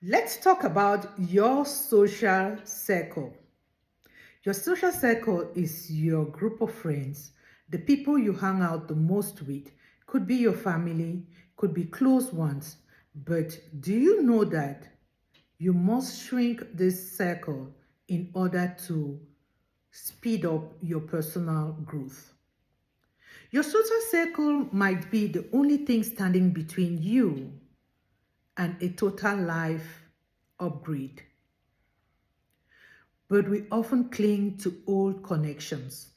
Let's talk about your social circle. Your social circle is your group of friends, the people you hang out the most with. Could be your family, could be close ones. But do you know that you must shrink this circle in order to speed up your personal growth? Your social circle might be the only thing standing between you and a total life upgrade. But we often cling to old connections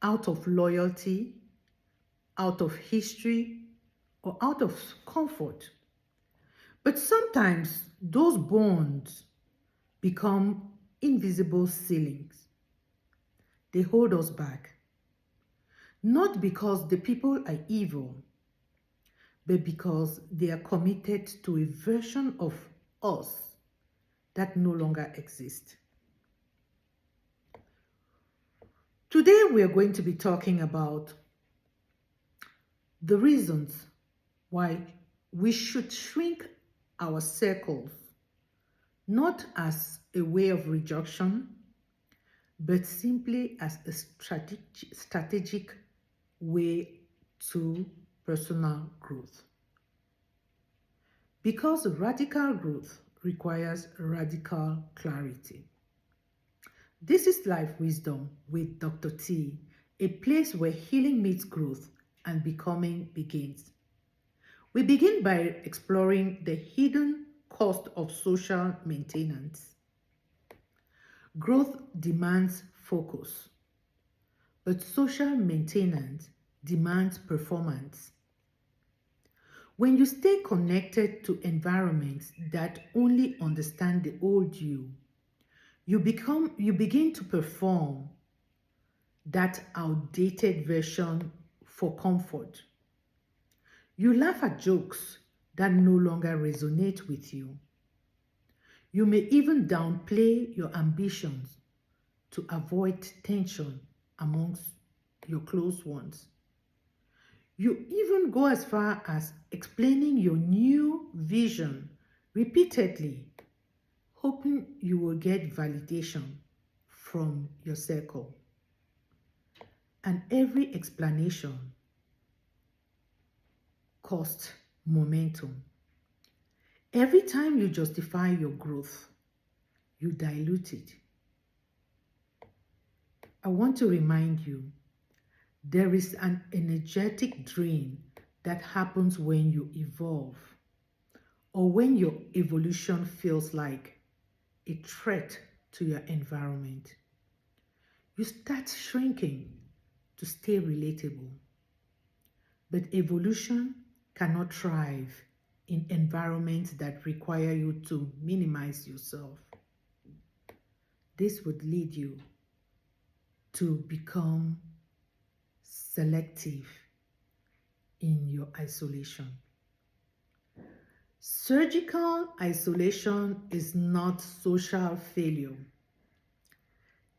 out of loyalty, out of history, or out of comfort. But sometimes those bonds become invisible ceilings. They hold us back, not because the people are evil, but because they are committed to a version of us that no longer exists. Today, we are going to be talking about the reasons why we should shrink our circles, not as a way of rejection, but simply as a strategic way to personal growth. Because radical growth requires radical clarity. This is Life Wisdom with Dr. T, a place where healing meets growth and becoming begins. We begin by exploring the hidden cost of social maintenance. Growth demands focus, but social maintenance demands performance. When you stay connected to environments that only understand the old you begin to perform that outdated version for comfort. You laugh at jokes that no longer resonate with you. You may even downplay your ambitions to avoid tension amongst your close ones. You even go as far as explaining your new vision repeatedly, hoping you will get validation from your circle. And every explanation costs momentum. Every time you justify your growth, you dilute it. I want to remind you there is an energetic drain that happens when you evolve or when your evolution feels like a threat to your environment. You start shrinking to stay relatable. But evolution cannot thrive in environments that require you to minimize yourself. This would lead you to become selective in your isolation. Surgical isolation is not social failure.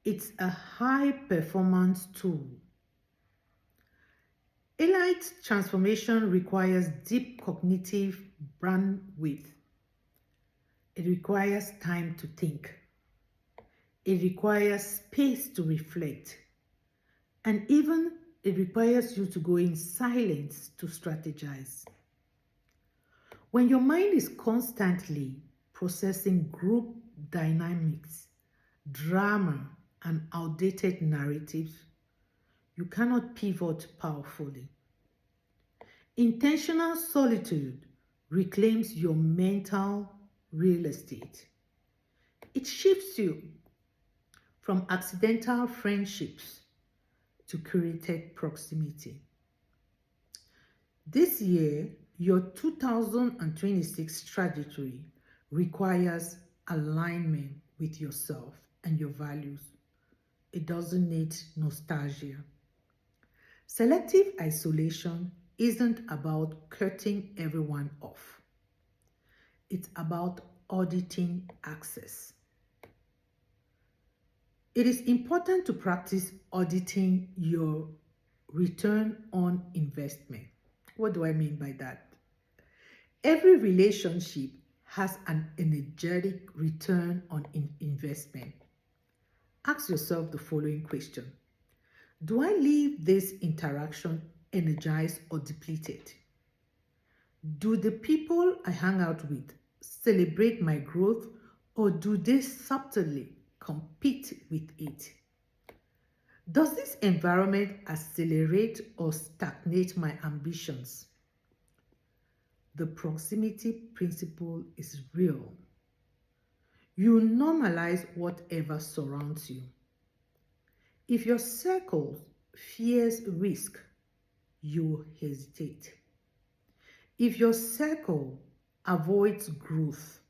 It's a high performance tool. Elite transformation requires deep cognitive bandwidth. It requires time to think. It requires space to reflect. And even it requires you to go in silence to strategize. When your mind is constantly processing group dynamics, drama, and outdated narratives, you cannot pivot powerfully. Intentional solitude reclaims your mental real estate. It shifts you from accidental friendships to curated proximity. This year, your 2026 trajectory requires alignment with yourself and your values. It doesn't need nostalgia. Selective isolation isn't about cutting everyone off. It's about auditing access. It is important to practice auditing your return on investment. What do I mean by that? Every relationship has an energetic return on investment. Ask yourself the following question: do I leave this interaction energized or depleted? Do the people I hang out with celebrate my growth, or do they subtly compete with it? Does this environment accelerate or stagnate my ambitions? The proximity principle is real. You normalize whatever surrounds you. If your circle fears risk, you hesitate. If your circle avoids growth,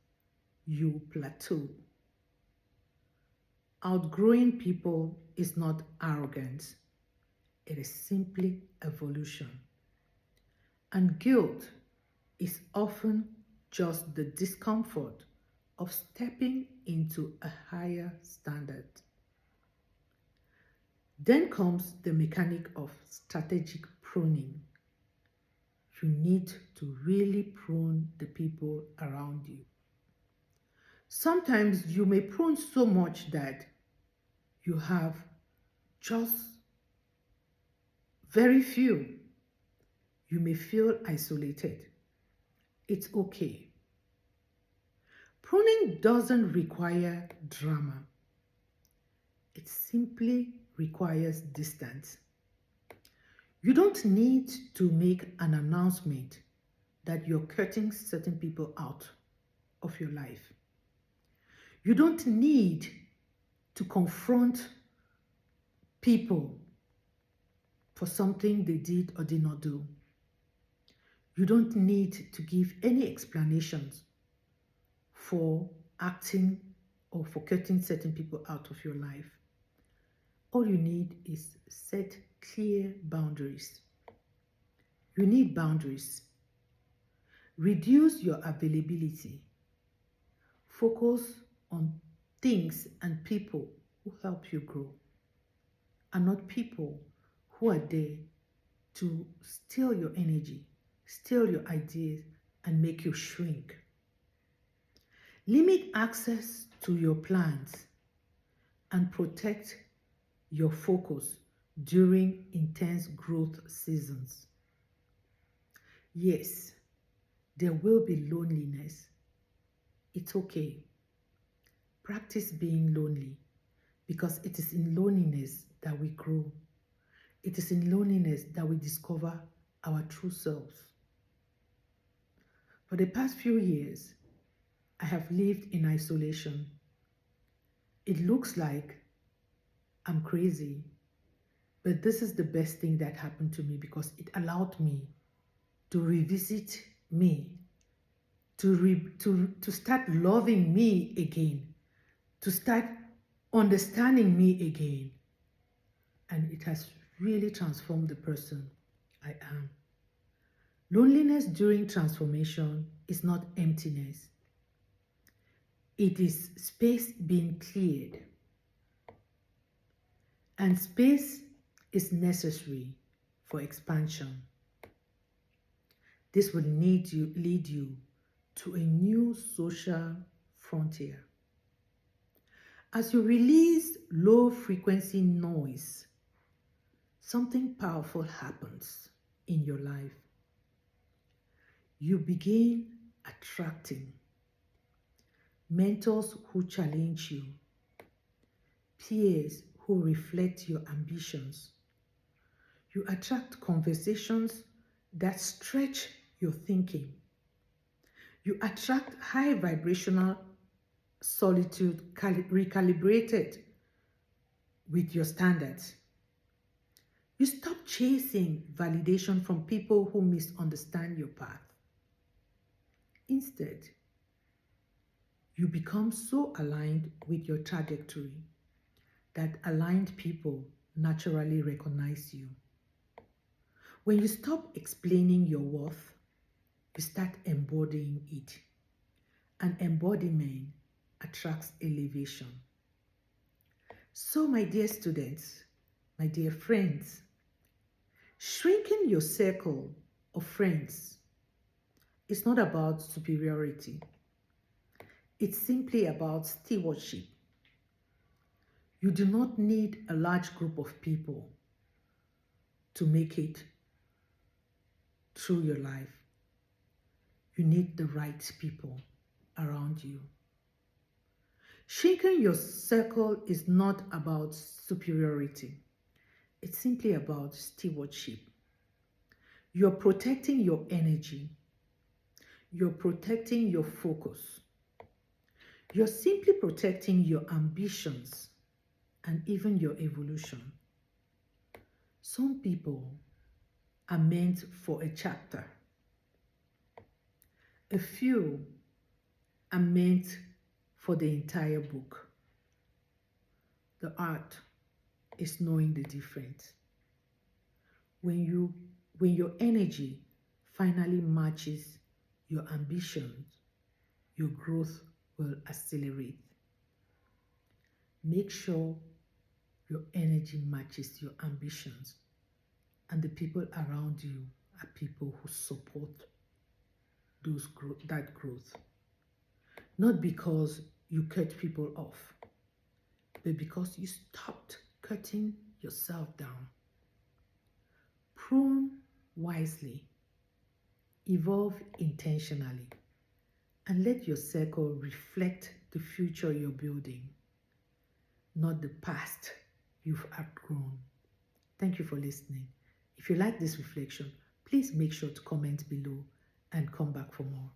you plateau. Outgrowing people is not arrogance, it is simply evolution. And guilt is often just the discomfort of stepping into a higher standard. Then comes the mechanic of strategic pruning. You need to really prune the people around you. Sometimes you may prune so much that you have just very few. You may feel isolated. It's okay. Pruning doesn't require drama. It simply requires distance. You don't need to make an announcement that you're cutting certain people out of your life. You don't need to confront people for something they did or did not do. You don't need to give any explanations for acting or for cutting certain people out of your life. All you need is set clear boundaries. You need boundaries. Reduce your availability. Focus on things and people who help you grow, and not people who are there to steal your energy, steal your ideas, and make you shrink. Limit access to your plans and protect your focus during intense growth seasons. Yes, there will be loneliness. It's okay. Practice being lonely, because it is in loneliness that we grow. It is in loneliness that we discover our true selves. For the past few years, I have lived in isolation. It looks like I'm crazy, but this is the best thing that happened to me, because it allowed me to revisit me, to start loving me again, to start understanding me again. And it has really transformed the person I am. Loneliness during transformation is not emptiness. It is space being cleared. And space is necessary for expansion. This will lead you to a new social frontier. As you release low frequency noise, something powerful happens in your life. You begin attracting mentors who challenge you, peers who reflect your ambitions. You attract conversations that stretch your thinking. You attract high vibrational solitude recalibrated with your standards. You stop chasing validation from people who misunderstand your path. Instead, you become so aligned with your trajectory that aligned people naturally recognize you. When you stop explaining your worth, you start embodying it. And embodiment attracts elevation. So, my dear students, my dear friends, shrinking your circle of friends is not about superiority. It's simply about stewardship. You do not need a large group of people to make it through your life. You need the right people around you. Shrinking your circle is not about superiority, it's simply about stewardship. You're protecting your energy, you're protecting your focus, you're simply protecting your ambitions and even your evolution. Some people are meant for a chapter, a few are meant for the entire book. The art is knowing the difference. When you when your energy finally matches your ambitions, your growth will accelerate. Make sure your energy matches your ambitions and the people around you are people who support that growth. Not because you cut people off, but because you stopped cutting yourself down. Prune wisely, evolve intentionally, and let your circle reflect the future you're building, not the past you've outgrown. Thank you for listening. If you like this reflection, please make sure to comment below and come back for more.